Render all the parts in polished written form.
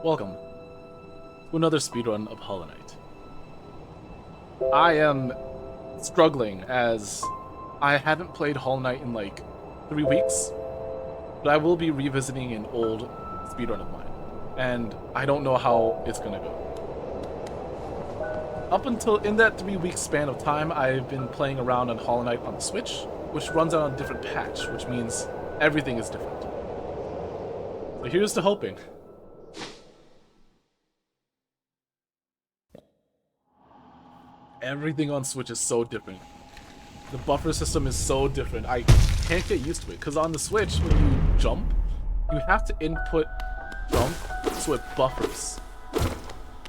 Welcome to another speedrun of Hollow Knight. I am struggling as I haven't played Hollow Knight in like 3 weeks, but I will be revisiting an old speedrun of mine, and I don't know how it's gonna go. Up until in that 3-week span of time, I've been playing around on Hollow Knight on the Switch, which runs on a different patch, which means everything is different. So here's to hoping. Everything on Switch is so different. The buffer system is so different. I can't get used to it, because on the Switch, when you jump, you have to input jump so it buffers.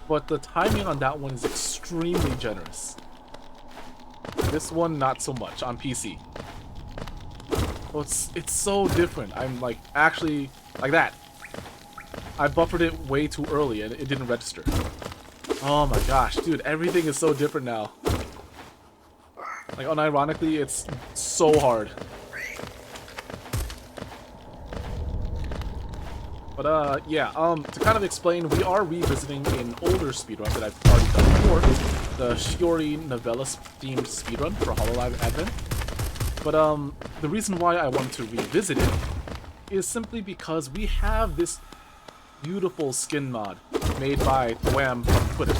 But the timing on that one is extremely generous. This one, not so much on PC. So it's so different. I'm like, actually, like that. I buffered it way too early and it didn't register. Oh my gosh, dude, everything is so different now. Like, unironically, it's so hard. But, yeah, to kind of explain, we are revisiting an older speedrun that I've already done before, the Shiori novella-themed speedrun for Hololive Advent. But, the reason why I wanted to revisit it is simply because we have this beautiful skin mod made by Wham from Twitter.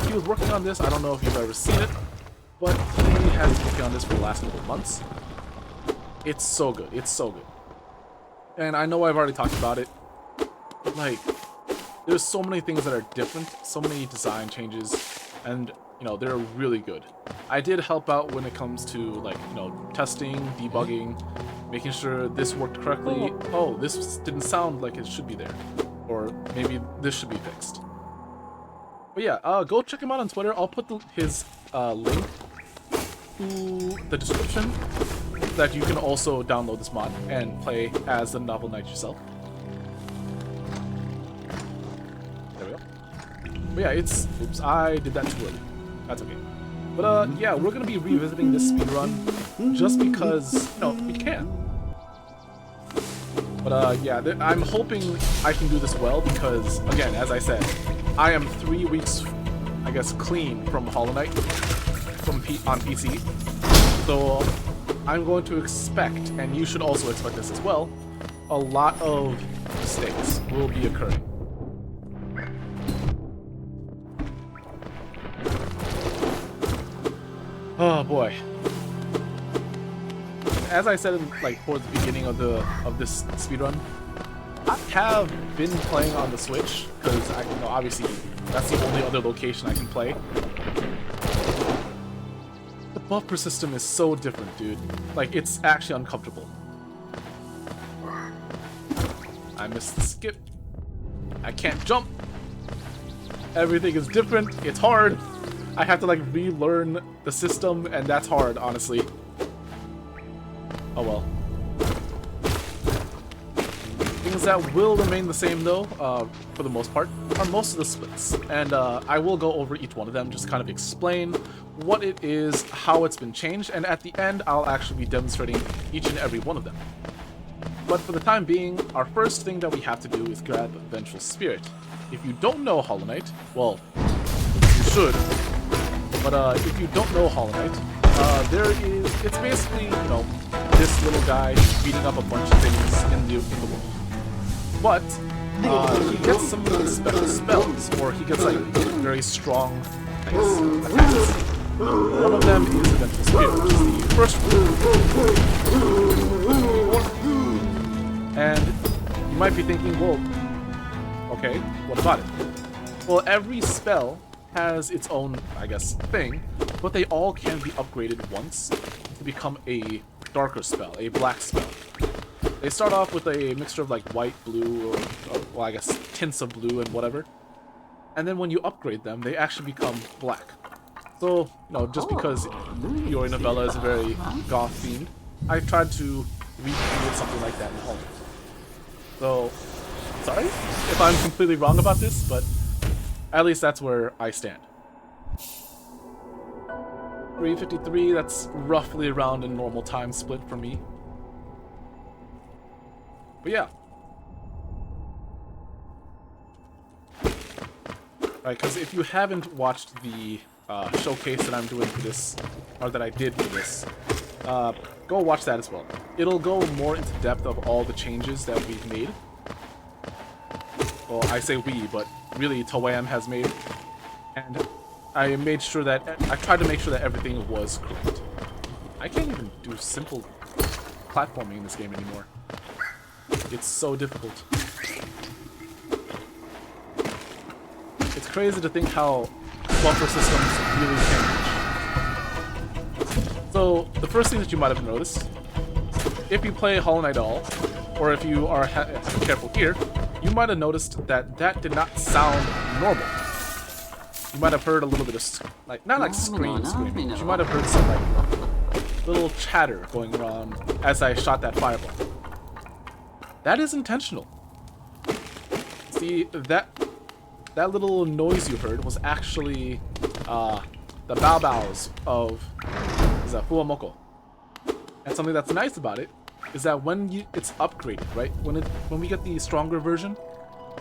He was working on this. I don't know if you've ever seen it, but he has been working on this for the last couple of months. It's so good. It's so good. And I know I've already talked about it, but like, there's so many things that are different, so many design changes, and, you know, they're really good. I did help out when it comes to, like, you know, testing, debugging, making sure this worked correctly. Oh, this didn't sound like it should be there. Or maybe this should be fixed. But yeah, go check him out on Twitter. I'll put his link to the description so that you can also download this mod and play as the Novel Knight yourself. There we go. But yeah, oops, I did that too early. That's okay. But yeah, we're gonna be revisiting this speedrun just because, you know, we can. But yeah, I'm hoping I can do this well because, again, as I said, I am 3 weeks, I guess, clean from Hollow Knight on PC. So I'm going to expect, and you should also expect this as well, a lot of mistakes will be occurring. Oh boy. As I said, like, towards the beginning of this speedrun, I have been playing on the Switch because you know, obviously that's the only other location I can play. The buffer system is so different, dude. Like, it's actually uncomfortable. I missed the skip. I can't jump. Everything is different. It's hard. I have to like relearn the system, and that's hard, honestly. Oh well. Things that will remain the same, though, for the most part, are most of the splits. And I will go over each one of them, just kind of explain what it is, how it's been changed, and at the end, I'll actually be demonstrating each and every one of them. But for the time being, our first thing that we have to do is grab Vengeful Spirit. If you don't know Hollow Knight, well, you should. But if you don't know Hollow Knight, it's basically, you know, this little guy beating up a bunch of things in the world. But he gets some really special spells, or he gets like very strong, I guess, attacks. One of them is Vengeful Spirit, which is the first one. And you might be thinking, well, okay, what about it? Well, every spell has its own, I guess, thing, but they all can be upgraded once to become a darker spell, a black spell. They start off with a mixture of like white, blue, or well, I guess tints of blue and whatever. And then when you upgrade them, they actually become black. So, you know, just because your novella is very goth themed, I tried to recreate something like that in Hollow Knight. So, sorry if I'm completely wrong about this, but at least that's where I stand. 3:53, that's roughly around a normal time split for me. But yeah. right? Because if you haven't watched the showcase that I'm doing for this, or that I did for this, go watch that as well. It'll go more into depth of all the changes that we've made. Well, I say we, but really Toei has made. And I made sure that, I tried to make sure that everything was correct. I can't even do simple platforming in this game anymore. It's so difficult. It's crazy to think how buffer systems really change. So, the first thing that you might have noticed, if you play Hollow Knight at all, or if you are careful here, you might have noticed that that did not sound normal. You might have heard a little bit of, like, not like screaming, but you might have heard some, like, little chatter going around as I shot that fireball. That is intentional. See, that little noise you heard was actually the bow-bows of Fuamoko. And something that's nice about it is that when it's upgraded, right? When we get the stronger version,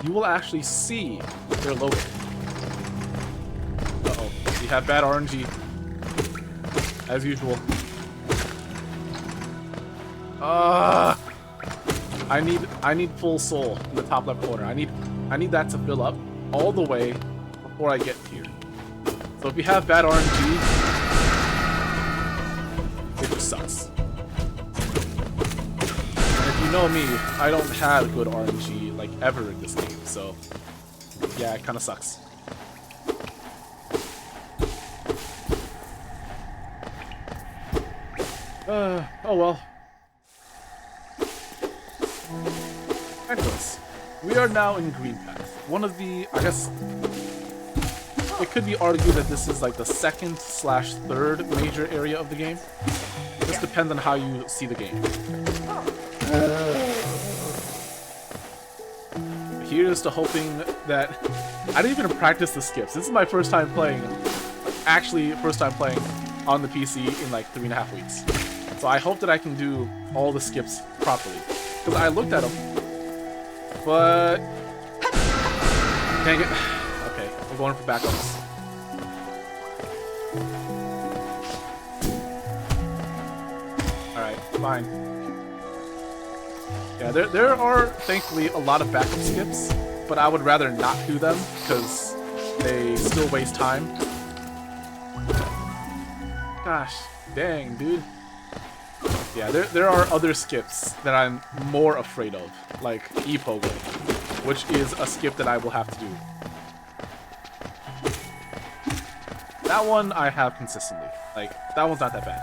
you will actually see their logo. Uh-oh, we have bad RNG, as usual. I need full soul in the top left corner. I need that to fill up all the way before I get here. So if you have bad RNG, it just sucks. And if you know me, I don't have good RNG like ever in this game, so yeah, it kind of sucks. Oh well. Anyways, we are now in Green Path. One of the, I guess, it could be argued that this is like the second/third major area of the game. Just depends on how you see the game. Here's to hoping that I didn't even practice the skips. This is my first time playing, actually first time playing on the PC in like 3.5 weeks. So I hope that I can do all the skips properly. Because I looked at them, but dang it. Okay, we're going for backups. Alright, fine. Yeah, there are thankfully a lot of backup skips, but I would rather not do them because they still waste time. Gosh, dang, dude. Yeah, there are other skips that I'm more afraid of, like E-Pogo, which is a skip that I will have to do. That one I have consistently. Like, that one's not that bad.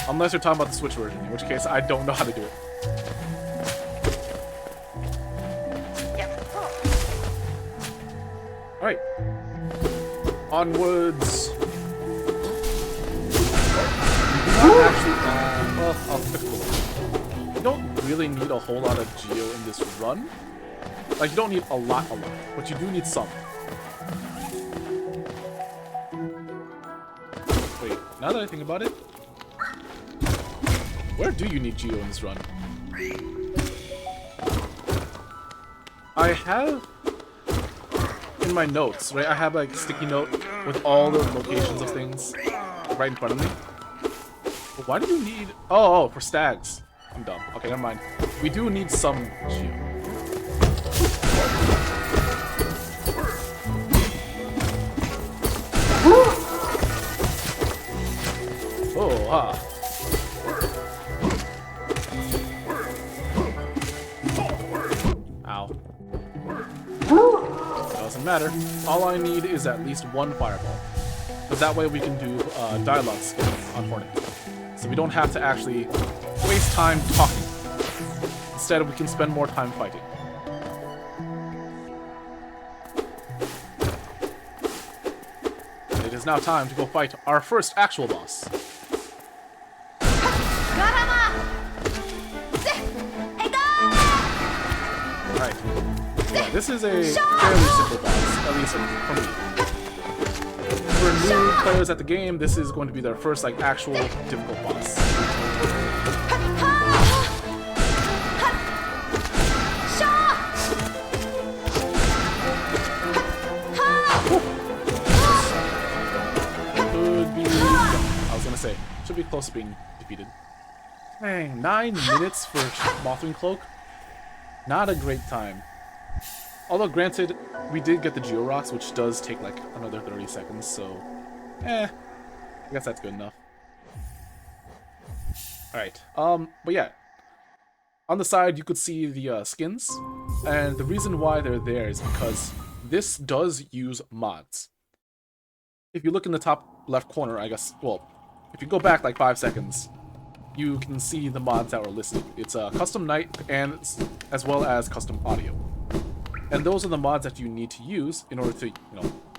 Unless you're talking about the Switch version, in which case I don't know how to do it. Alright. Onwards. Actually, well, I'll fix the one. You don't really need a whole lot of Geo in this run. Like, you don't need a lot, but you do need some. Wait, now that I think about it, where do you need Geo in this run? I have in my notes, right? I have like a sticky note with all the locations of things right in front of me. But why do you need... Oh, for stags. I'm dumb. Okay, never mind. We do need some Geo. Oh, ah. Ow. Doesn't matter. All I need is at least one fireball. Because that way we can do dialogue skip on Hornet. So we don't have to actually waste time talking. Instead, we can spend more time fighting. It is now time to go fight our first actual boss. Alright. Yeah, this is a fairly simple boss, at least for me. For new players at the game, this is going to be their first like actual difficult boss. say, should be close to being defeated. Dang, 9 minutes for Mothwing Cloak? Not a great time. Although, granted, we did get the Geo Rocks, which does take like another 30 seconds, so... I guess that's good enough. Alright, but yeah. On the side, you could see the skins, and the reason why they're there is because this does use mods. If you look in the top left corner, I guess, well, if you go back like 5 seconds, you can see the mods that were listed. It's customknight and as well as customaudio. And those are the mods that you need to use in order to,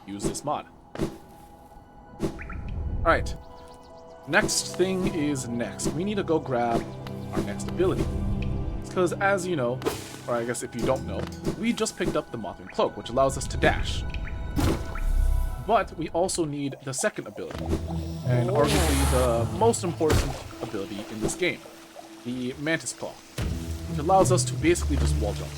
use this mod. Alright. Next thing is next. We need to go grab our next ability. Because as you know, or I guess if you don't know, we just picked up the Mothwing Cloak, which allows us to dash. But we also need the second ability, and arguably the most important ability in this game, the Mantis Claw, which allows us to basically just wall jump.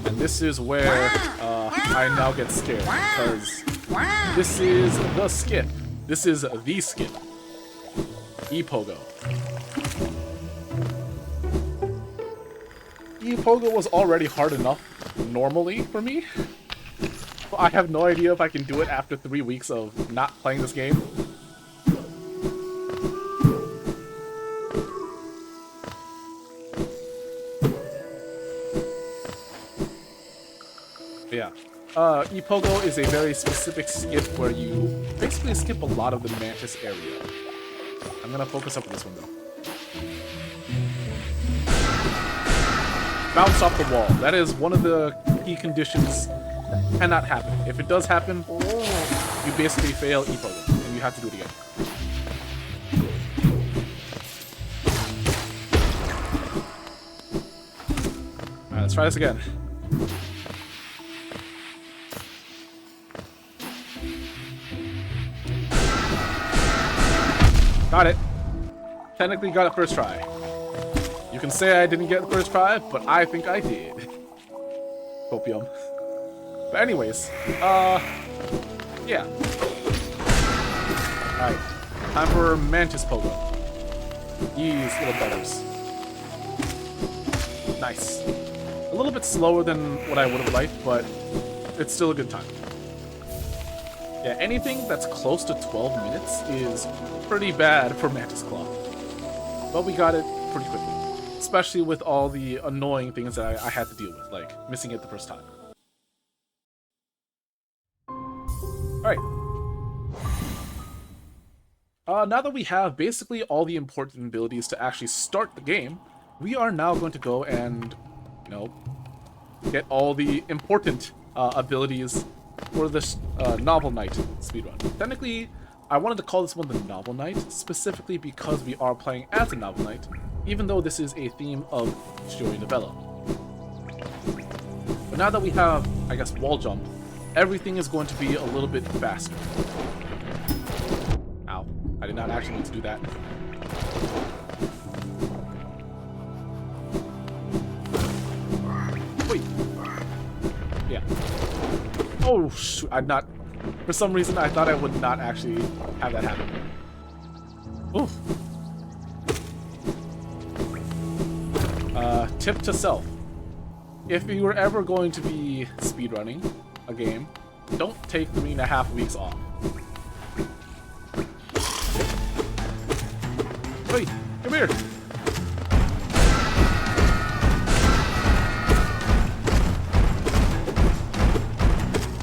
And this is where I now get scared, because this is the skip. This is the skip. E-Pogo. E-Pogo was already hard enough normally for me. But I have no idea if I can do it after 3 weeks of not playing this game. Yeah. E-Pogo is a very specific skip where you basically skip a lot of the Mantis area. I'm gonna focus up on this one though. Bounce off the wall. That is one of the key conditions that cannot happen. If it does happen, you basically fail E-Pogo, and you have to do it again. Alright, let's try this again. Got it. Technically got it first try. You can say I didn't get the first try, but I think I did. Copium. But anyways, yeah. Alright. Time for Mantis Pogo. These little buggers. Nice. A little bit slower than what I would have liked, but it's still a good time. Yeah, anything that's close to 12 minutes is pretty bad for Mantis Claw. But we got it pretty quickly. Especially with all the annoying things that I had to deal with, like missing it the first time. Alright. Now that we have basically all the important abilities to actually start the game, we are now going to go and, get all the important abilities for this Novel Knight speedrun. Technically, I wanted to call this one the Novel Knight, specifically because we are playing as a Novel Knight, even though this is a theme of Shiori novella. But now that we have, I guess, wall jump, everything is going to be a little bit faster. Ow. I did not actually need to do that. Wait. Yeah. Oh, shoot. For some reason, I thought I would not actually have that happen. Oof. Tip to self. If you were ever going to be speedrunning a game, don't take 3.5 weeks off. Hey, come here!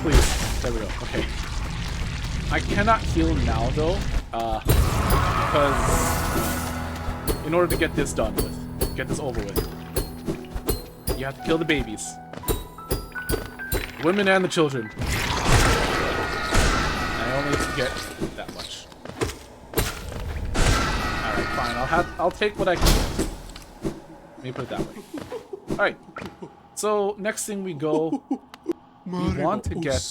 Please. There we go. Okay. I cannot heal now, though, because in order to get this done with, get this over with, you have to kill the babies. Women and the children. I only get that much. Alright, fine. I'll take what I can get. Let me put it that way. Alright. So, next thing we go, we want to get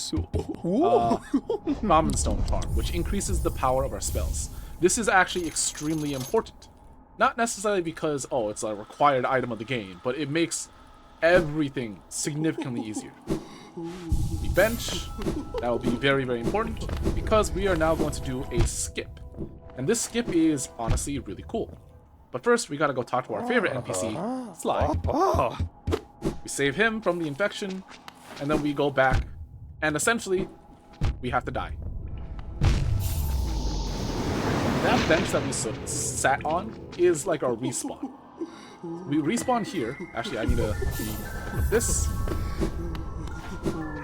Common Stone Farm, which increases the power of our spells. This is actually extremely important. Not necessarily because, oh, it's a required item of the game, but it makes everything significantly easier. We bench. That will be very, very important because we are now going to do a skip. And this skip is honestly really cool. But first, we gotta go talk to our favorite NPC, Sly. We save him from the infection, and then we go back, and essentially, we have to die. That bench that we sat on is like our respawn. We respawn here. Actually, I need to put this.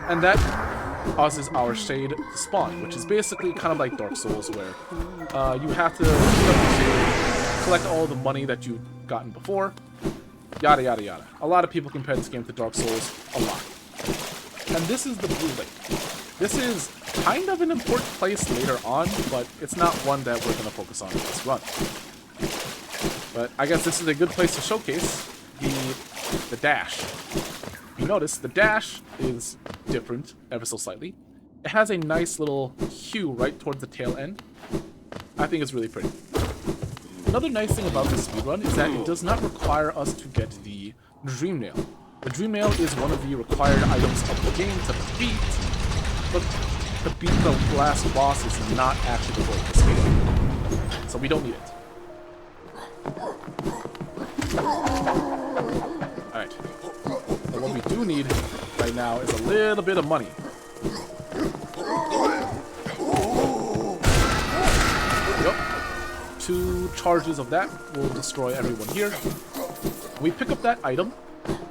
And that causes our shade to spawn, which is basically kind of like Dark Souls, where you have to collect all the money that you've gotten before. Yada, yada, yada. A lot of people compare this game to Dark Souls a lot. And this is the Blue Lake. This is kind of an important place later on, but it's not one that we're going to focus on in this run. But I guess this is a good place to showcase the dash. You notice the dash is different ever so slightly. It has a nice little hue right towards the tail end. I think it's really pretty. Another nice thing about this speedrun is that it does not require us to get the Dream Nail. The Dream Nail is one of the required items of the game to beat, but to beat the last boss is not actually the goal of this game. So we don't need it. Alright. So what we do need right now is a little bit of money. Yep. 2 charges of that will destroy everyone here. We pick up that item.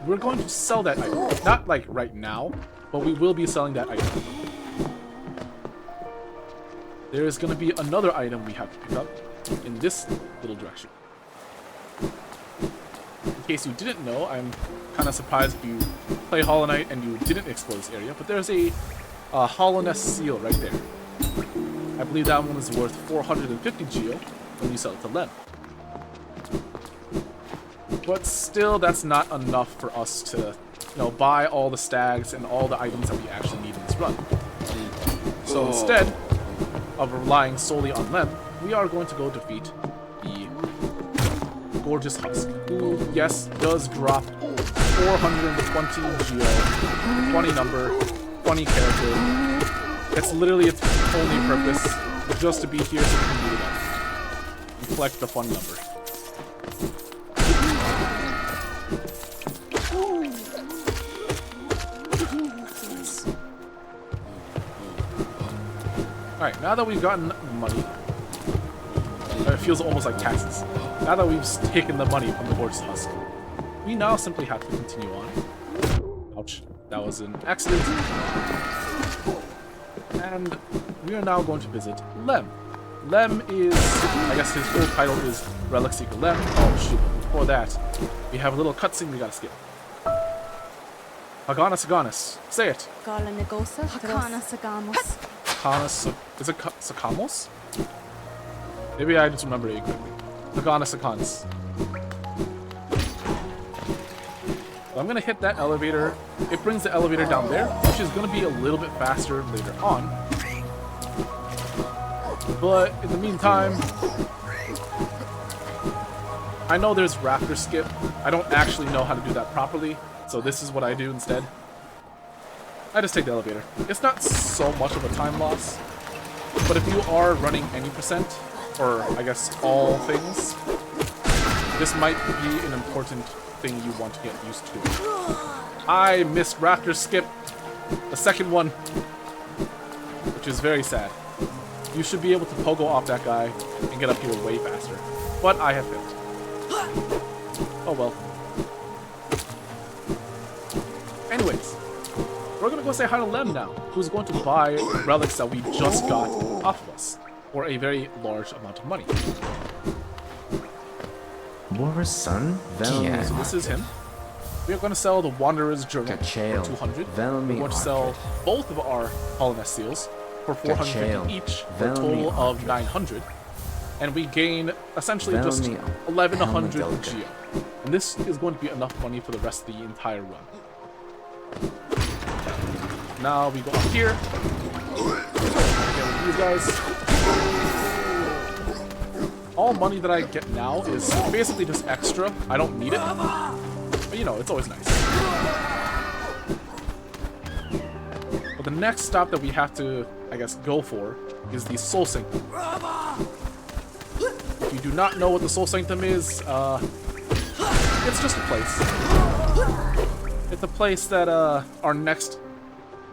We're going to sell that item. Not like right now, but we will be selling that item. There is going to be another item we have to pick up in this little direction. In case you didn't know, I'm kind of surprised if you play Hollow Knight and you didn't explore this area, but there's a Hollow Nest seal right there. I believe that one is worth 450 Geo when you sell it to Lem. But still, that's not enough for us to, buy all the stags and all the items that we actually need in this run. So instead of relying solely on Lem, we are going to go defeat the Gorgeous Husk, who, yes, does drop 420 Geo, 20 number, 20 character. It's literally its only purpose, just to be here so we can beat it up and collect the fun number. Alright, now that we've gotten money, it feels almost like taxes. Now that we've taken the money from the Gorgeous Husk, we now simply have to continue on. Ouch, that was an accident. And we are now going to visit Lem. Lem is, I guess his full title is Relic Seeker Lem. Oh shoot, before that, we have a little cutscene we gotta skip. Haganas Haganas, say it. Haganas Haganas. Is it Sakamos? Maybe I just remember it incorrectly. Haganas Haganas. I'm gonna hit that elevator. It brings the elevator down there, which is gonna be a little bit faster later on. But in the meantime, I know there's Raptor Skip. I don't actually know how to do that properly, so this is what I do instead. I just take the elevator. It's not so much of a time loss, but if you are running any percent, or I guess all things, this might be an important thing you want to get used to. I missed Raptor Skip, the second one, which is very sad. You should be able to pogo off that guy and get up here way faster, but I have failed. Oh well. Anyways, we're gonna go say hi to Lem now, who's going to buy relics that we just got off of us for a very large amount of money. War's son? So this is him. We are going to sell the Wanderer's Journal for 200. We're going to sell both of our Hollow Nest seals for 450 each, for a total of 900. And we gain essentially just 1100 Geo. And this is going to be enough money for the rest of the entire run. Now we go up here. Again with these guys. All money that I get now is basically just extra. I don't need it. But it's always nice. But the next stop that we have to, I guess, go for is the Soul Sanctum. If you do not know what the Soul Sanctum is, it's just a place. It's a place that our next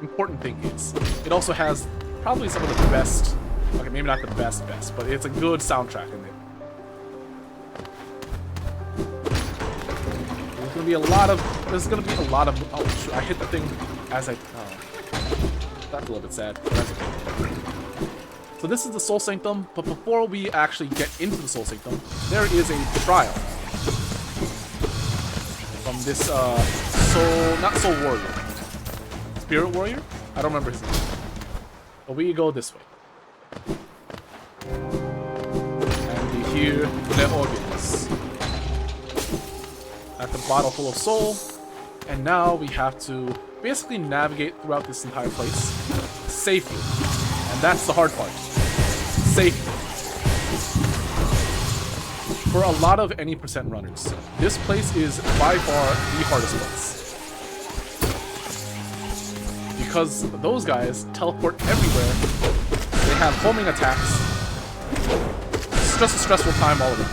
important thing is. It also has probably some of the best, okay, maybe not the best, but it's a good soundtrack in it. There's gonna be a lot of, oh shoot, I hit the thing as I, that's a little bit sad, but that's okay. So this is the Soul Sanctum, but before we actually get into the Soul Sanctum, there is a trial from this, not Soul Warrior, Spirit Warrior? I don't remember his name. But we go this way. And we hear the organs. That's a bottle full of soul. And now we have to basically navigate throughout this entire place safely. And that's the hard part. Safely. For a lot of any percent runners, this place is by far the hardest place. Because those guys teleport everywhere. They have homing attacks. It's just a stressful time all around.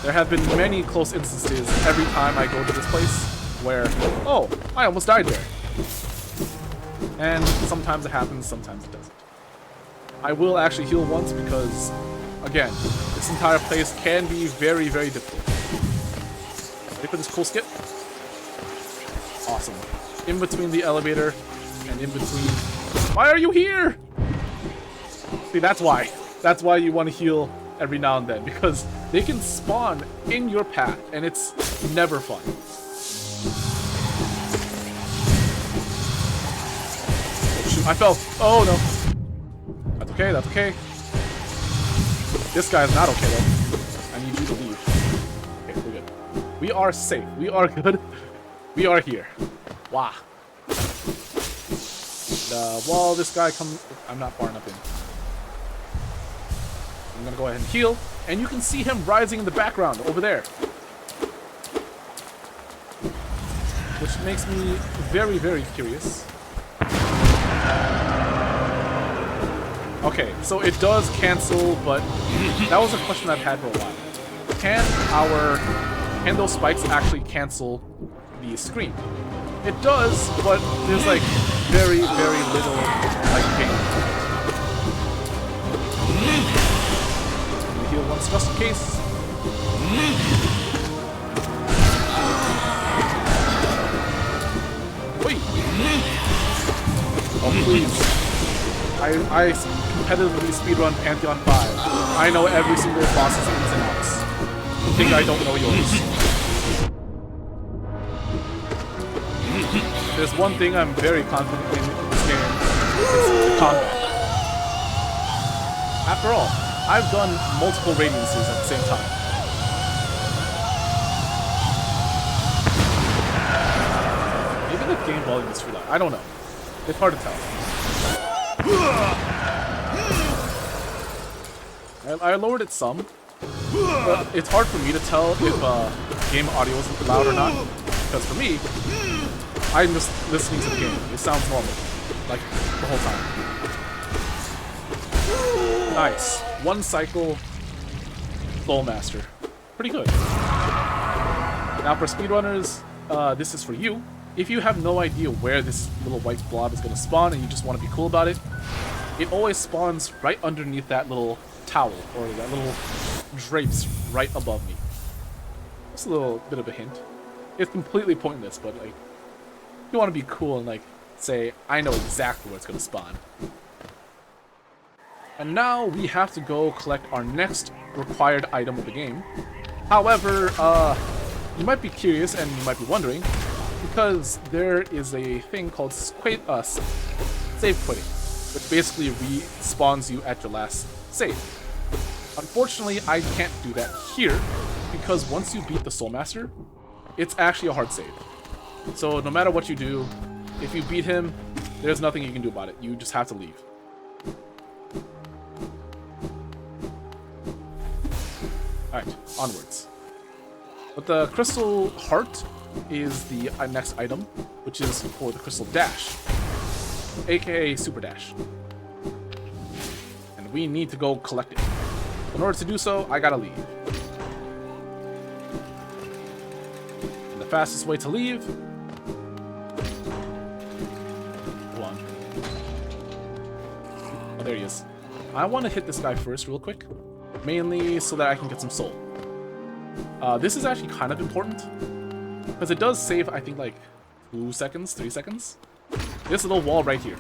There have been many close instances every time I go to this place where, oh, I almost died there. And sometimes it happens, sometimes it doesn't. I will actually heal once because, again, this entire place can be very, very difficult. Ready for this cool skip? Awesome. In between the elevator and in between... Why are you here? See, that's why. That's why you want to heal every now and then, because they can spawn in your path, and it's never fun. Oh, shoot, I fell. Oh, no. That's okay, that's okay. This guy is not okay, though. I need you to leave. Okay, we're good. We are safe. We are good. We are here. Wow. While this guy comes... I'm not far enough in. I'm gonna go ahead and heal, and you can see him rising in the background over there. Which makes me very, very curious. Okay, so it does cancel, but that was a question I've had for a while. Can those spikes actually cancel the screen? It does, but there's like very, very little like gain. Heal once just in case. Wait. Oh please. I competitively speedrun Pantheon 5. I know every single boss's ins and outs. You think I don't know yours? There's one thing I'm very confident in this game. It's the combat. After all, I've done multiple radiances at the same time. Maybe the game volume is too loud. I don't know. It's hard to tell. I lowered it some, but it's hard for me to tell if game audio is loud or not. Because for me, I'm just listening to the game. It sounds normal, like the whole time. Nice. One cycle, Soul Master. Pretty good. Now for speedrunners, this is for you. If you have no idea where this little white blob is going to spawn and you just want to be cool about it, it always spawns right underneath that little towel, or that little drapes right above me. Just a little bit of a hint. It's completely pointless, but like, you want to be cool and like say, I know exactly where it's going to spawn. And now we have to go collect our next required item of the game. However, you might be curious and you might be wondering, because there is a thing called save quitting, which basically respawns you at your last save. Unfortunately, I can't do that here, because once you beat the Soul Master, it's actually a hard save. So no matter what you do, if you beat him, there's nothing you can do about it. You just have to leave. Alright, onwards. But the crystal heart is the next item, which is for the crystal dash, aka super dash. And we need to go collect it. In order to do so, I gotta leave. And the fastest way to leave... Hold on. Oh, there he is. I want to hit this guy first real quick. Mainly so that I can get some soul. This is actually kind of important. Because it does save, I think, like 2 seconds, 3 seconds. This little wall right here.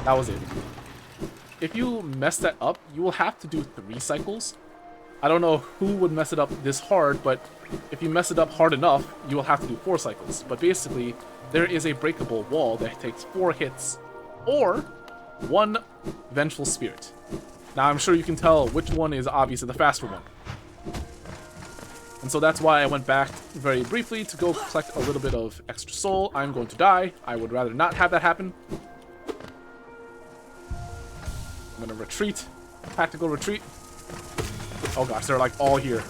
That was it. If you mess that up, you will have to do 3 cycles. I don't know who would mess it up this hard, but if you mess it up hard enough, you will have to do 4 cycles. But basically, there is a breakable wall that takes 4 hits, or 1 vengeful spirit. Now, I'm sure you can tell which one is obviously the faster one. And so that's why I went back very briefly to go collect a little bit of extra soul. I'm going to die. I would rather not have that happen. I'm going to retreat. Tactical retreat. Oh gosh, they're like all here.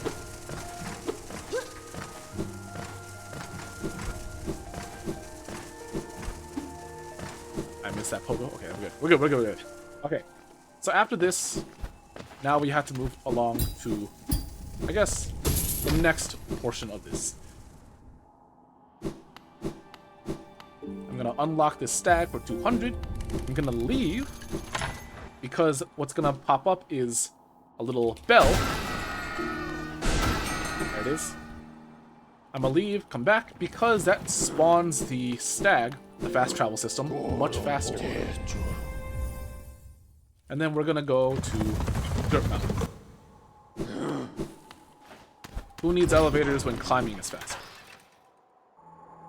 I missed that pogo. Okay, we're good. We're good. Okay. So after this, now we have to move along to, I guess, the next portion of this. I'm gonna unlock this stag for 200. I'm gonna leave because what's gonna pop up is a little bell. There it is. I'm gonna leave, come back, because that spawns the stag, the fast travel system, much faster. And then we're gonna go to Dirt Mountain. Who needs elevators when climbing is fast?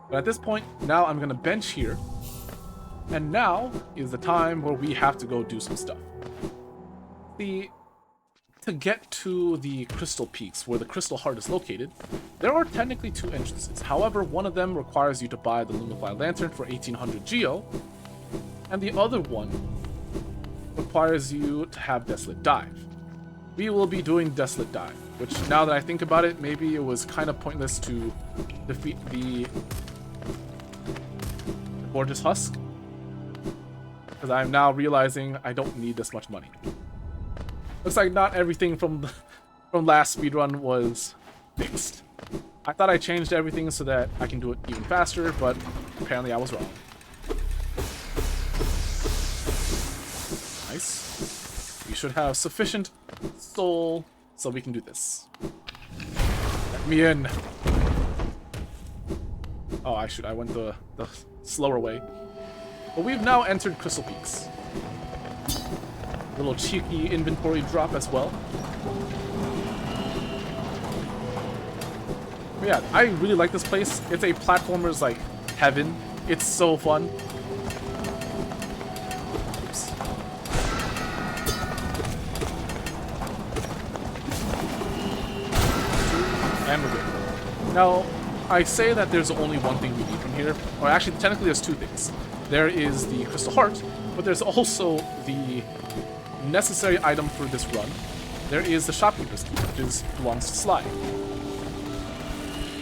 But at this point, now I'm gonna bench here. And now is the time where we have to go do some stuff. To get to the Crystal Peaks, where the Crystal Heart is located, there are technically 2 entrances. However, one of them requires you to buy the Lumify Lantern for 1800 Geo, and the other one requires you to have Desolate Dive. We will be doing Desolate Dive, which, now that I think about it, maybe it was kind of pointless to defeat the Gorgeous Husk, because I'm now realizing I don't need this much money. Looks like not everything from last speedrun was fixed. I thought I changed everything so that I can do it even faster, but apparently I was wrong. Nice. We should have sufficient soul so we can do this. Let me in. Oh, I went the slower way. But we've now entered Crystal Peaks. Little cheeky inventory drop as well. But yeah, I really like this place. It's a platformer's like heaven. It's so fun. Oops. And we're good. Now, I say that there's only one thing we need from here. Or actually, technically there's 2 things. There is the Crystal Heart, but there's also the necessary item for this run. There is the Shopkeeper's Key, which belongs to Sly.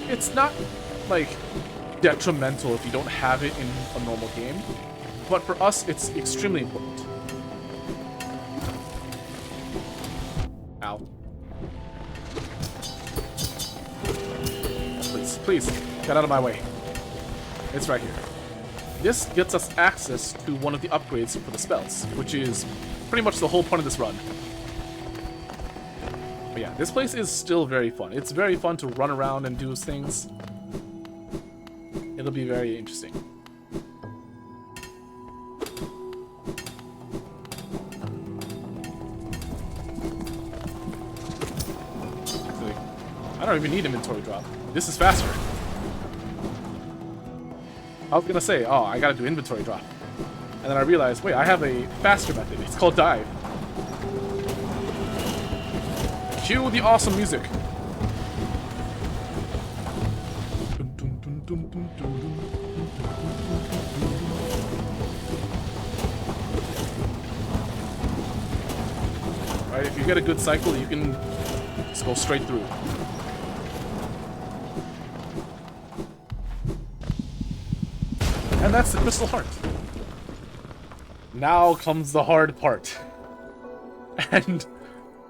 It's not, like, detrimental if you don't have it in a normal game, but for us, it's extremely important. Ow. Please, please, get out of my way. It's right here. This gets us access to one of the upgrades for the spells, which is pretty much the whole point of this run. But yeah, this place is still very fun. It's very fun to run around and do things. It'll be very interesting. Actually, I don't even need inventory drop. This is faster. I was gonna say, oh, I gotta do inventory drop. And then I realized, wait, I have a faster method. It's called dive. Cue the awesome music. Right, if you get a good cycle, you can just go straight through. And that's the crystal heart. Now comes the hard part. And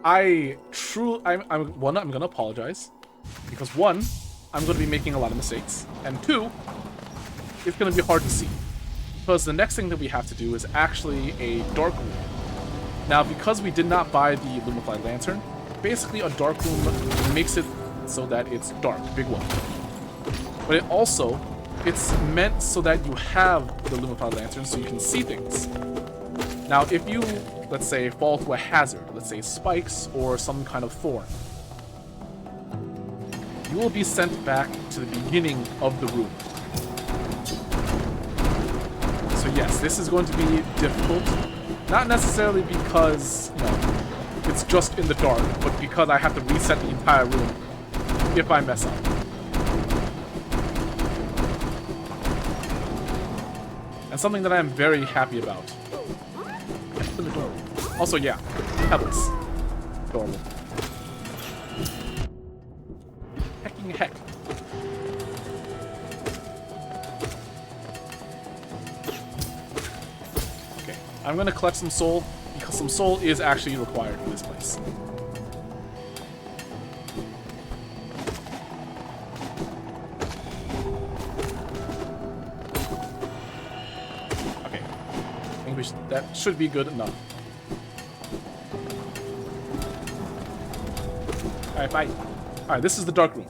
I'm gonna apologize. Because one, I'm gonna be making a lot of mistakes. And two, it's gonna be hard to see. Because the next thing that we have to do is actually a dark room. Now, because we did not buy the Lumify Lantern, basically a dark room makes it so that it's dark, big one. But it's meant so that you have the Lumify Lantern so you can see things. Now, if you, let's say, fall to a hazard, let's say spikes or some kind of thorn, you will be sent back to the beginning of the room. So yes, this is going to be difficult. Not necessarily because, it's just in the dark, but because I have to reset the entire room if I mess up. And something that I'm very happy about. Also, yeah, pebbles. Adorable. Hecking heck. Okay, I'm gonna collect some soul, because some soul is actually required in this place. Okay, I think that should be good enough. Alright, bye. Alright, this is the dark room.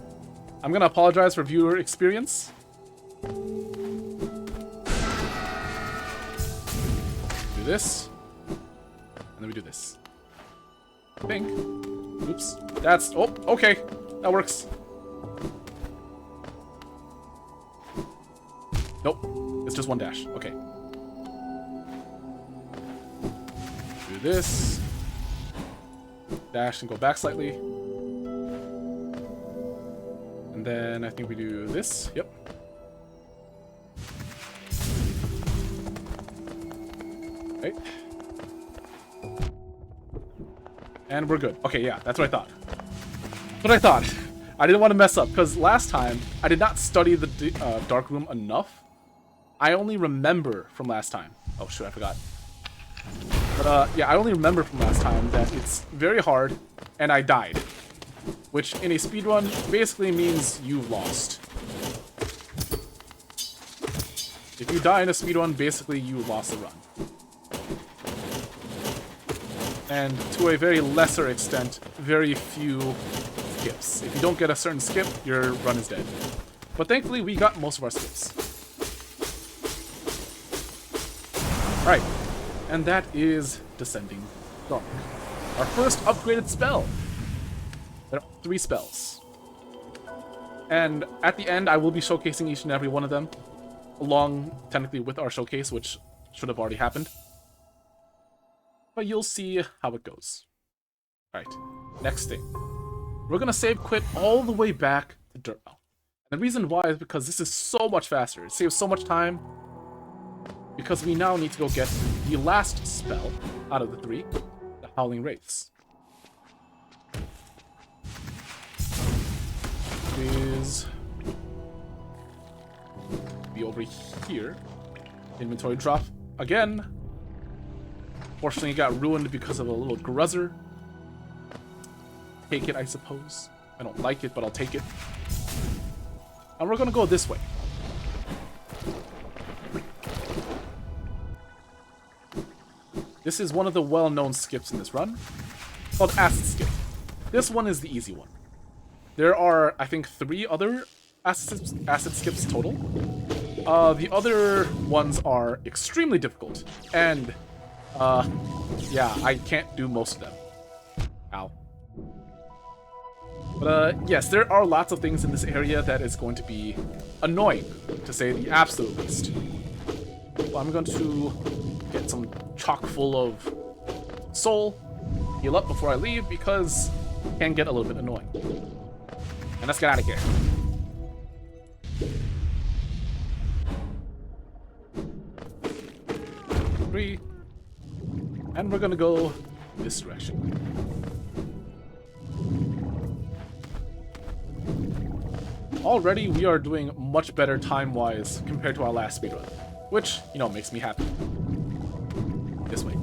I'm gonna apologize for viewer experience. Do this. And then we do this. I think. Oops. That's... Oh, okay. That works. Nope. It's just one dash. Okay. Do this. Dash and go back slightly. And then I think we do this. Yep. Okay. And we're good. Okay, yeah, that's what I thought. What I thought. I didn't want to mess up, because last time I did not study the dark room enough. I only remember from last time. Oh, shoot, I forgot. But, yeah, I only remember from last time that it's very hard, and I died. Which, in a speedrun, basically means you lost. If you die in a speedrun, basically you lost the run. And to a very lesser extent, very few skips. If you don't get a certain skip, your run is dead. But thankfully, we got most of our skips. Alright, and that is Descending Dark. Our first upgraded spell. There are 3 spells. And at the end, I will be showcasing each and every one of them, along, technically, with our showcase, which should have already happened. But you'll see how it goes. Alright, next thing. We're gonna save quit all the way back to Durmo. And the reason why is because this is so much faster. It saves so much time. Because we now need to go get the last spell out of the 3, the Howling Wraiths. Is be over here. Inventory drop again. Fortunately, it got ruined because of a little gruzzer. Take it, I suppose. I don't like it, but I'll take it. And we're gonna go this way. This is one of the well-known skips in this run, called Acid Skip. This one is the easy one. There are, I think, 3 other acid skips total. The other ones are extremely difficult, and, yeah, I can't do most of them. Ow. But, yes, there are lots of things in this area that is going to be annoying, to say the absolute least. So I'm going to get some chock full of soul, heal up before I leave, because it can get a little bit annoying. And let's get out of here. Three. And we're gonna go this direction. Already we are doing much better time-wise compared to our last speedrun. which, you know, makes me happy. This way.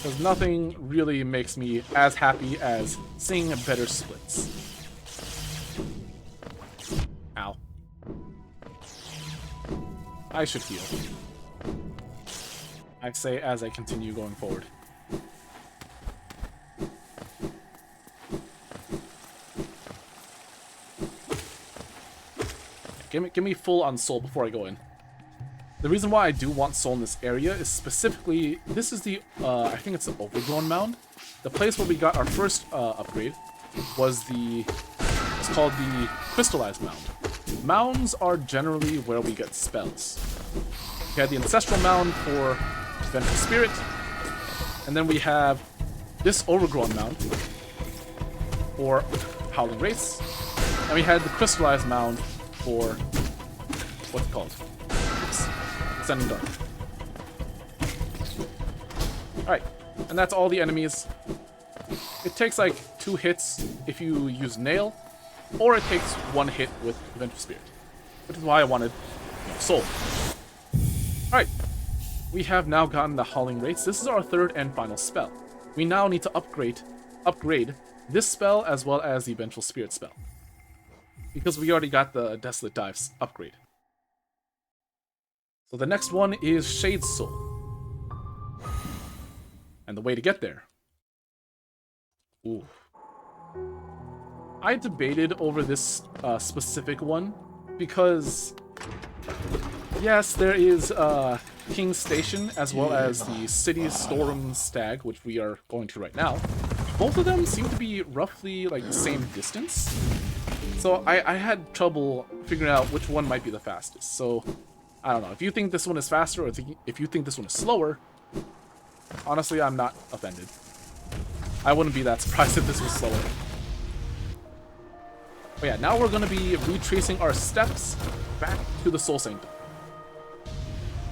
Because nothing really makes me as happy as seeing better splits. Ow. I should heal. I say as I continue going forward. Give me full on soul before I go in. The reason why I do want soul in this area is specifically, this is the, I think it's the Overgrown Mound. The place where we got our first upgrade was it's called the Crystallized Mound. Mounds are generally where we get spells. We had the Ancestral Mound for Vengeful Spirit, and then we have this Overgrown Mound for Howling Wraiths, and we had the Crystallized Mound for, what's it called? Ascending Dark. Alright, and that's all the enemies. It takes like 2 hits if you use Nail, or it takes 1 hit with Vengeful Spirit, which is why I wanted Soul. Alright, we have now gotten the Howling Wraiths. This is our 3rd and final spell. We now need to upgrade this spell as well as the Vengeful Spirit spell, because we already got the Desolate Dives upgrade. So the next one is Shade Soul. And the way to get there. Ooh. I debated over this specific one because, yes, there is King's Station as well as the City Storeroom Stag, which we are going to right now. Both of them seem to be roughly like the same distance. So I had trouble figuring out which one might be the fastest. So I don't know. If you think this one is faster or if you think this one is slower, honestly, I'm not offended. I wouldn't be that surprised if this was slower. But yeah, now we're going to be retracing our steps back to the Soul Sanctum.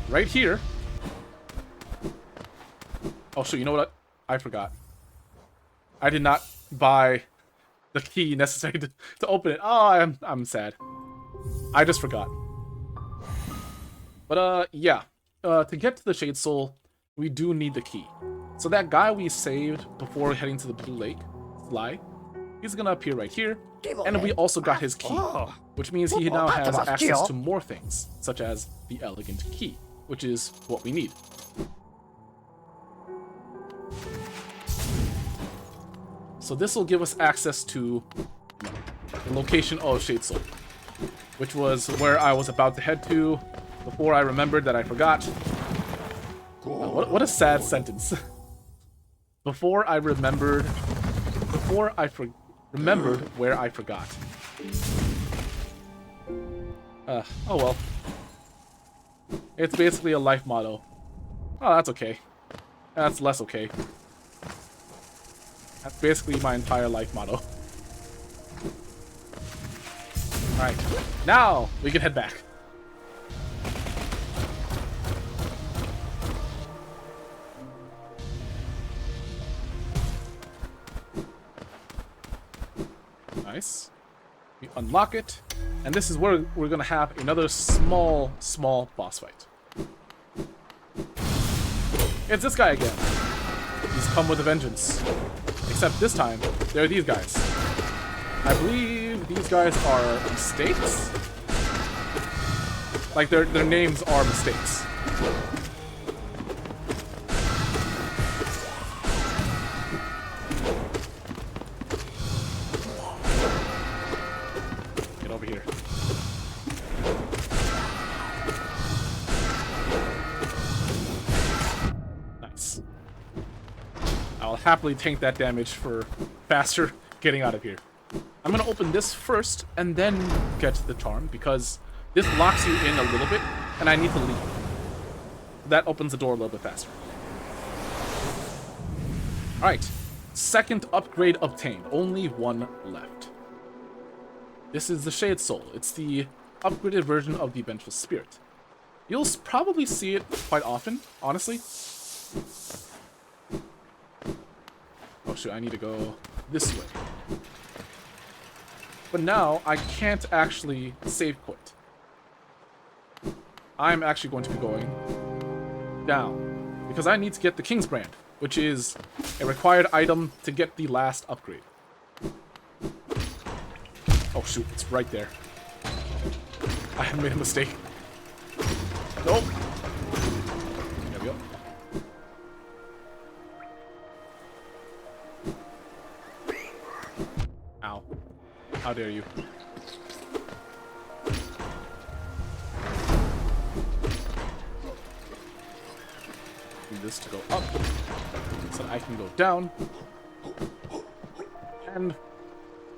Right here. Oh, shoot, you know what? I forgot. I did not buy the key necessary to open it. Oh, I'm sad. I just forgot. But, yeah. To get to the Shade Soul, we do need the key. So that guy we saved before heading to the Blue Lake, Fly, he's gonna appear right here. And we also got his key, which means he now has access to more things, such as the Elegant Key, which is what we need. So this will give us access to the location of Shade Soul, which was where I was about to head to before I remembered that I forgot. What a sad sentence. Before I remembered where I forgot. Oh well. It's basically a life motto. Oh, that's okay. That's less okay. That's basically my entire life motto. Alright, now we can head back. Nice. We unlock it, and this is where we're gonna have another small boss fight. It's this guy again. He's come with a vengeance. Except this time, they're these guys. I believe these guys are mistakes? Like, their names are mistakes. Get over here. Nice. I'll happily tank that damage for faster getting out of here. I'm gonna open this first and then get the charm because this locks you in a little bit and I need to leave. That opens the door a little bit faster. Alright, second upgrade obtained. Only one left. This is the Shade Soul. It's the upgraded version of the Vengeful Spirit. You'll probably see it quite often, honestly. Oh shoot, I need to go this way. But now, I can't actually save quit. I'm actually going to be going down. Because I need to get the King's Brand, which is a required item to get the last upgrade. Oh shoot, it's right there. I have made a mistake. Nope. There we go. Ow. How dare you. Need this to go up so that I can go down. And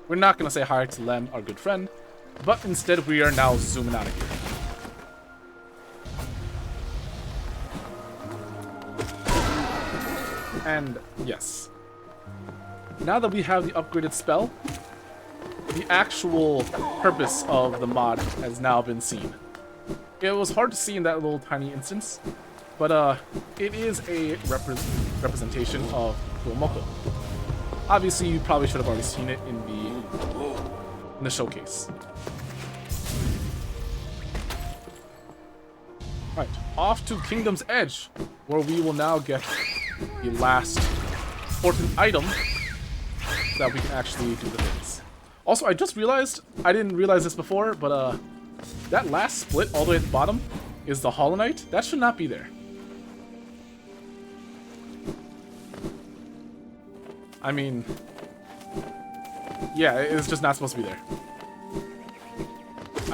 we're not gonna say hi to Lem, our good friend, but instead we are now zooming out of here. And yes, now that we have the upgraded spell, the actual purpose of the mod has now been seen. It was hard to see in that little tiny instance, but it is a representation of Tuamoko. Obviously, you probably should have already seen it in the showcase. Alright, off to Kingdom's Edge, where we will now get the last important item that we can actually do the things. Also, I just realized, I didn't realize this before, but that last split all the way at the bottom is the Hollow Knight. That should not be there. I mean, yeah, it's just not supposed to be there.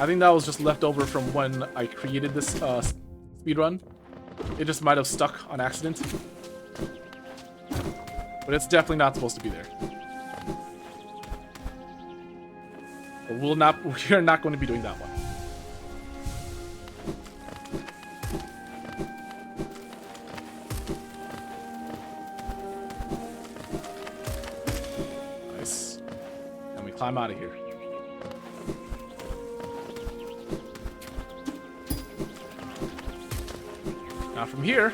I think that was just left over from when I created this speedrun. It just might have stuck on accident. But it's definitely not supposed to be there. But we are not going to be doing that one. Nice. And we climb out of here. Now from here,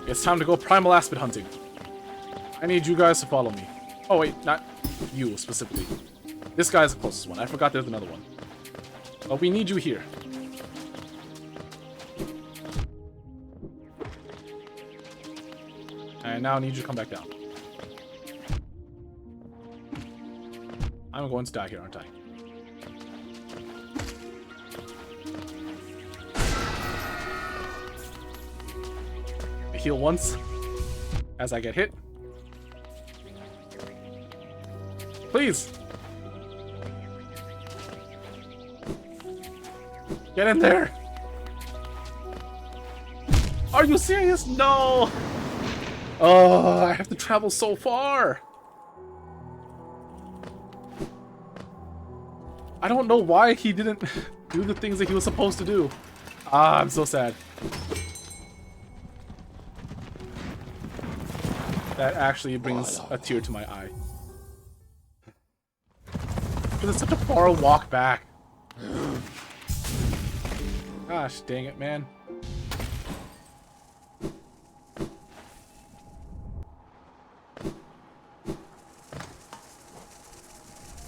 it's time to go primal aspid hunting. I need you guys to follow me. Oh wait, not you specifically. This guy's the closest one. I forgot there's another one. But we need you here. And now I need you to come back down. I'm going to die here, aren't I? I heal once as I get hit. Please! Get in there! Are you serious? No! Oh, I have to travel so far! I don't know why he didn't do the things that he was supposed to do. Ah, I'm so sad. That actually brings a tear to my eye. Because it's such a far walk back. Gosh, dang it, man.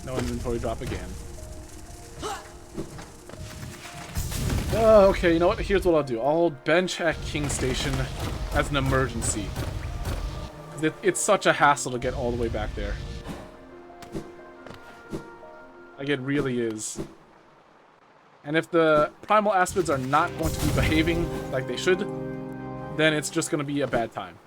No inventory drop again. Okay, you know what? Here's what I'll do. I'll bench at King Station as an emergency. It's such a hassle to get all the way back there. Like, it really is. And if the primal aspids are not going to be behaving like they should, then it's just going to be a bad time.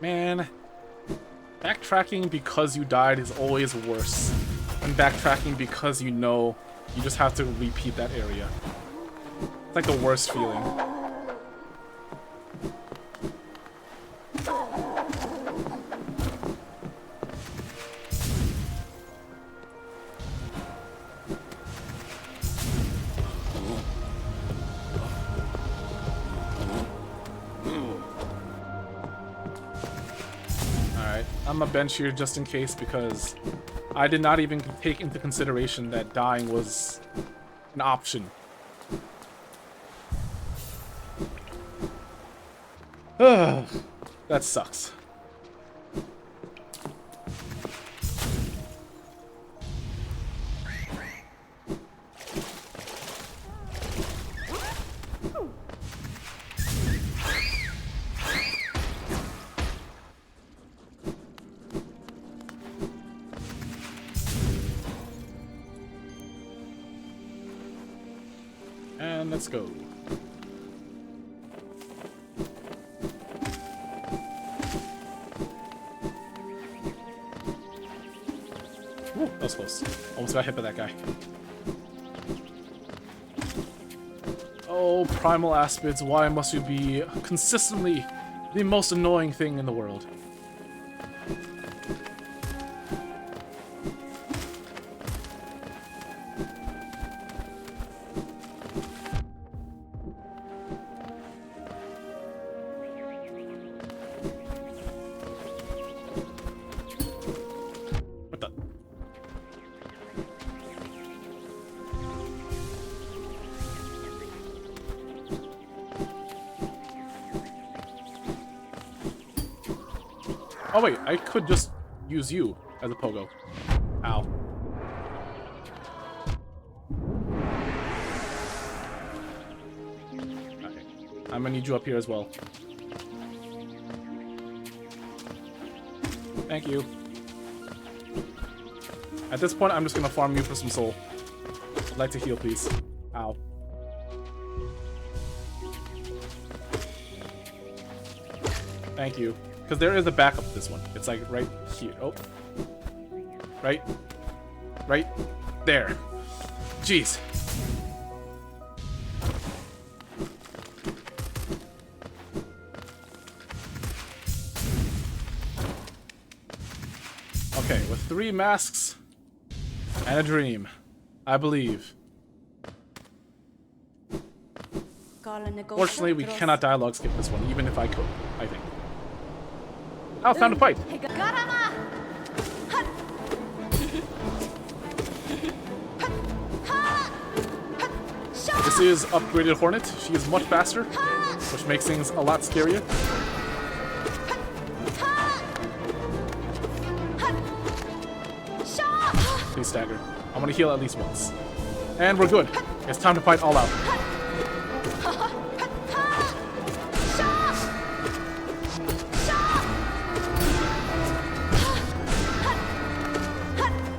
Man, backtracking because you died is always worse than backtracking because you know you just have to repeat that area. It's like the worst feeling. I'm a bench here just in case because I did not even take into consideration that dying was an option. That sucks. And let's go. Ooh, that was close. Almost got hit by that guy. Oh, primal aspids, why must you be consistently the most annoying thing in the world? What the? Oh wait, I could just use you as a pogo. Ow. Okay. I'm gonna need you up here as well. Thank you. At this point, I'm just gonna farm you for some soul. I'd like to heal, please. Ow. Thank you. Because there is a backup to this one. It's like right here. Oh. Right there. Jeez. Okay, with 3 masks and a dream, I believe. Fortunately, we cannot dialogue skip this one, even if I could, I think. Now it's time to fight. This is upgraded Hornet. She is much faster, which makes things a lot scarier. Please stagger. I want to heal at least once. And we're good. It's time to fight all out.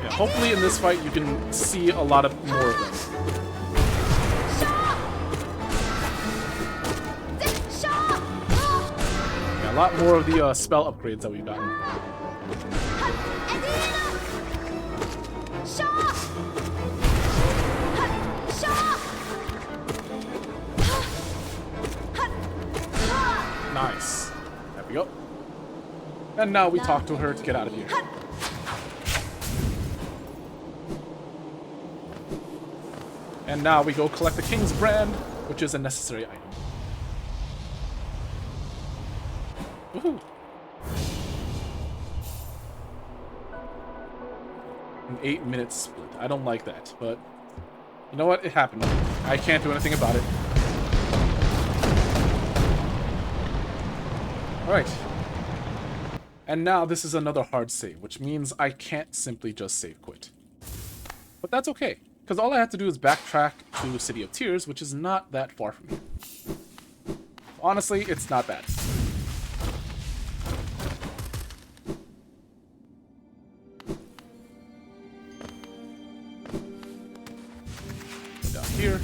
Yeah, hopefully in this fight you can see a lot more of them. Yeah, a lot more of the spell upgrades that we've gotten. Nice. There we go. And now we talk to her to get out of here. And now we go collect the King's Brand, which is a necessary item. Woohoo! An 8-minute split. I don't like that, but you know what? It happened. I can't do anything about it. Alright. And now this is another hard save, which means I can't simply just save quit. But that's okay, because all I have to do is backtrack to City of Tears, which is not that far from here. Honestly, it's not bad. Go down here.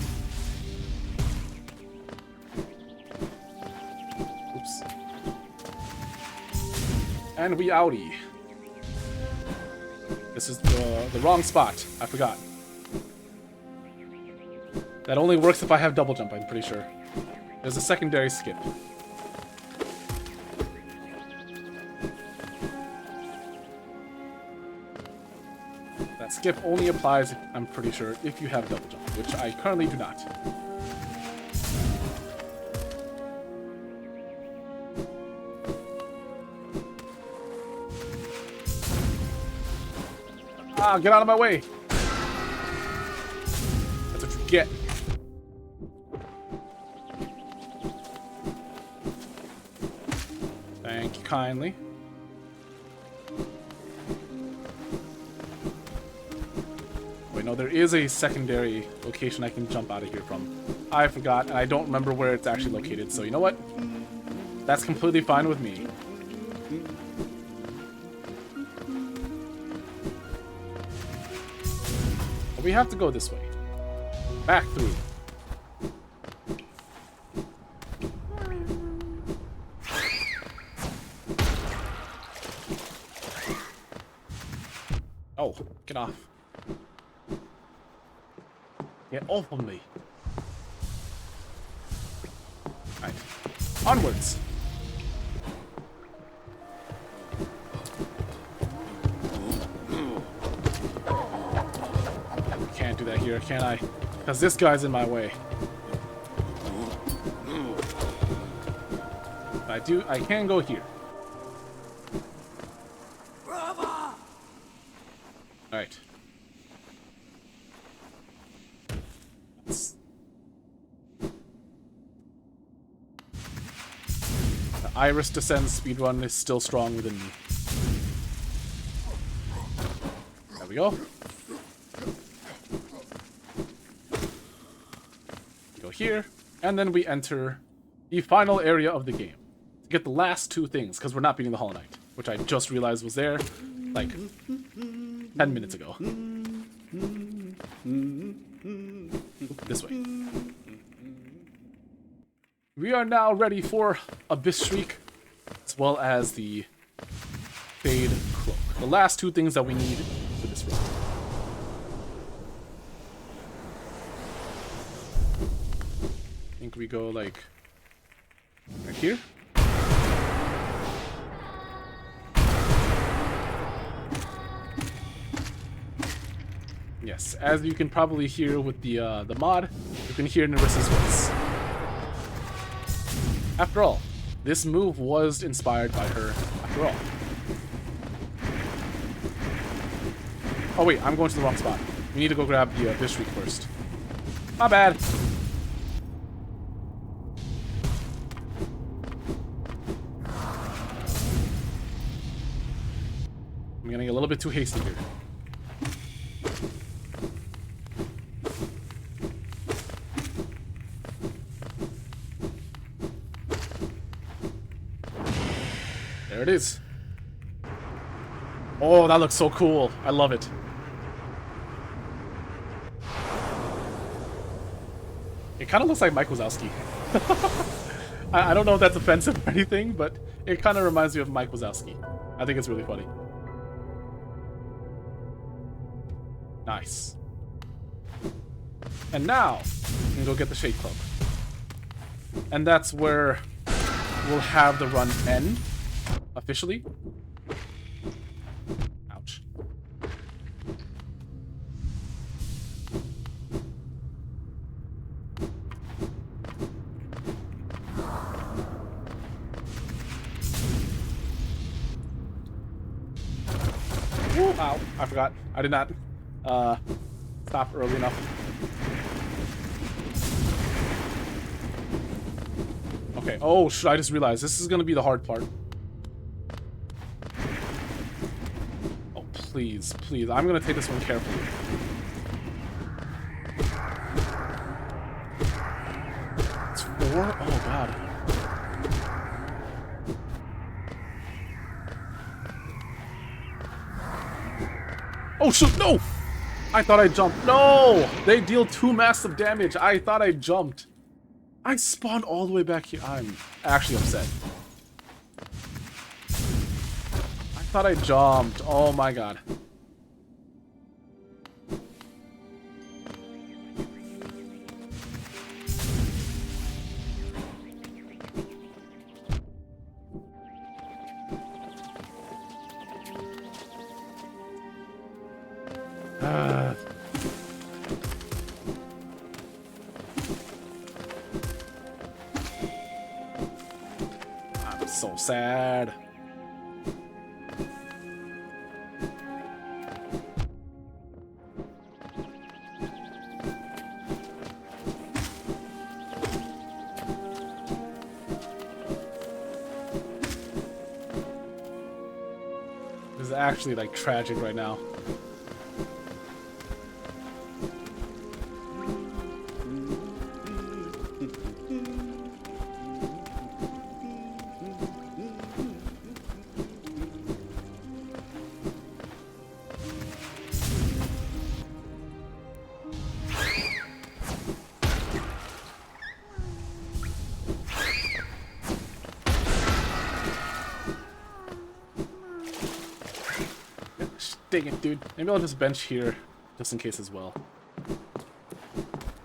Oops. And we outie. This is the wrong spot. I forgot. That only works if I have double jump, I'm pretty sure. There's a secondary skip. That skip only applies, I'm pretty sure, if you have double jump, which I currently do not. Ah, get out of my way! That's a Get. Thank you kindly. Wait, no, there is a secondary location I can jump out of here from. I forgot, and I don't remember where it's actually located, so you know what? That's completely fine with me. But we have to go this way. Back through. Oh, get off. Get off of me. Alright. Onwards. Can't do that here, can I? Because this guy's in my way. I can go here. Alright. The Iris Descends speedrun is still strong within me. There we go. Go here, and then we enter the final area of the game. To get the last two things, because we're not beating the Hollow Knight, which I just realized was there, like, 10 minutes ago. This way. We are now ready for Abyss Shriek, as well as the Fade Cloak. The last two things that we need for this run. I think we go, like, right here. Yes, as you can probably hear with the mod, you can hear Nerissa's voice. After all, this move was inspired by her, after all. Oh wait, I'm going to the wrong spot. We need to go grab the Abyss Shriek first. My bad. I'm getting a little bit too hasty here. There it is. Oh, that looks so cool. I love it. It kind of looks like Mike Wazowski. I don't know if that's offensive or anything, but it kind of reminds me of Mike Wazowski. I think it's really funny. Nice. And now, we can go get the Shade Club. And that's where we'll have the run end. Officially. Ouch. Ooh, ow, I forgot. I did not stop early enough. Okay, oh, I just realized this is gonna be the hard part. Please, please. I'm gonna take this one carefully. It's 4? Oh, God. Oh, shoot! No! I thought I jumped. No! They deal 2 massive damage. I thought I jumped. I spawned all the way back here. I'm actually upset. I thought I jumped. Oh my god. I'm so sad. actually like tragic right now. Dang it, dude. Maybe I'll just bench here, just in case as well.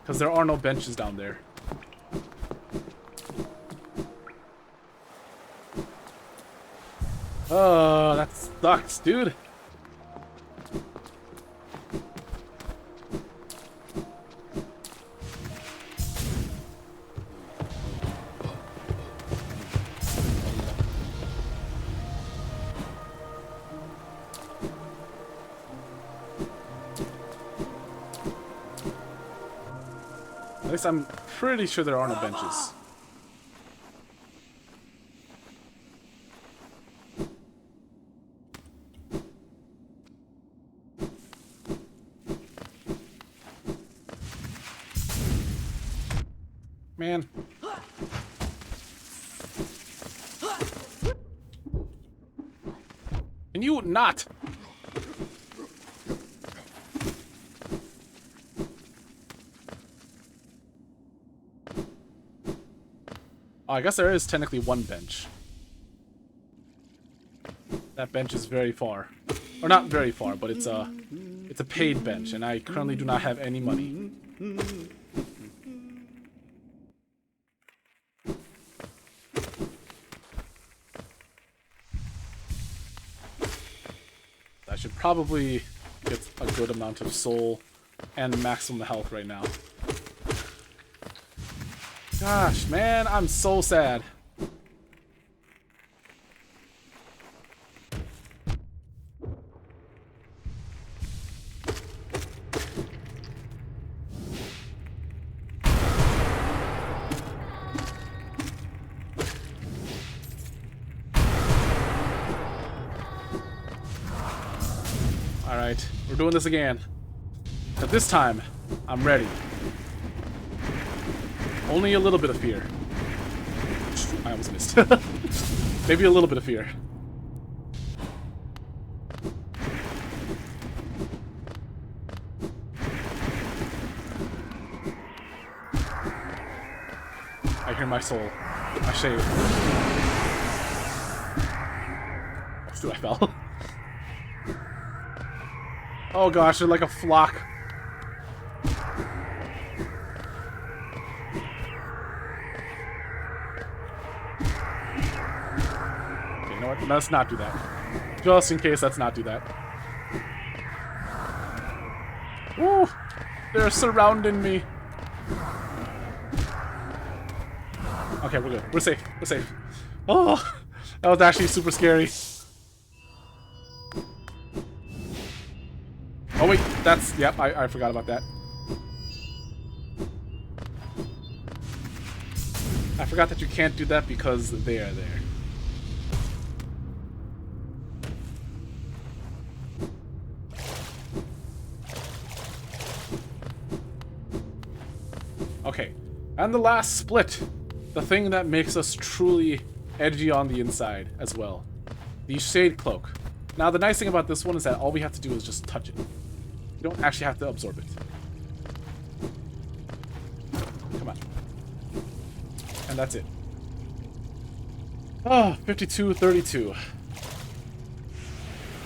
Because there are no benches down there. Oh, that sucks, dude. At least I'm pretty sure there are no benches. Man. Can you not? Oh, I guess there is technically one bench. That bench is very far. Or not very far, but it's a paid bench, and I currently do not have any money. I should probably get a good amount of soul and maximum health right now. Gosh, man, I'm so sad. Alright, we're doing this again. But this time, I'm ready. Only a little bit of fear. I almost missed. Maybe a little bit of fear. I hear my soul. My shade. Oh, dude, I fell. Oh gosh, they're like a flock. Let's not do that. Just in case, let's not do that. Woo! They're surrounding me. Okay, we're good. We're safe. We're safe. Oh, that was actually super scary. Oh wait, that's... Yep, I forgot about that. I forgot that you can't do that because they are there. Okay, and the last split. The thing that makes us truly edgy on the inside as well. The Shade Cloak. Now, the nice thing about this one is that all we have to do is just touch it. You don't actually have to absorb it. Come on. And that's it. Ah, 52-32.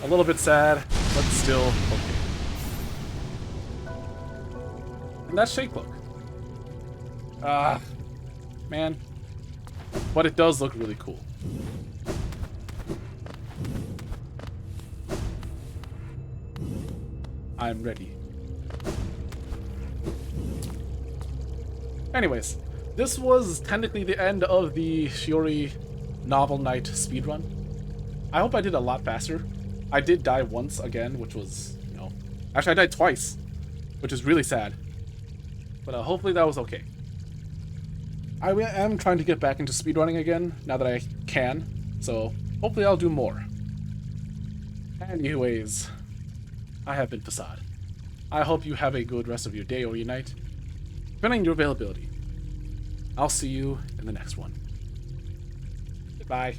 A little bit sad, but still okay. And that's Shade Cloak. Man. But it does look really cool. I'm ready. Anyways, this was technically the end of the Shiori Novel Knight speedrun. I hope I did a lot faster. I did die once again, which was, you know... Actually, I died twice, which is really sad. But hopefully that was okay. I am trying to get back into speedrunning again, now that I can, so hopefully I'll do more. Anyways, I have been Facade. I hope you have a good rest of your day or your night, depending on your availability. I'll see you in the next one. Goodbye.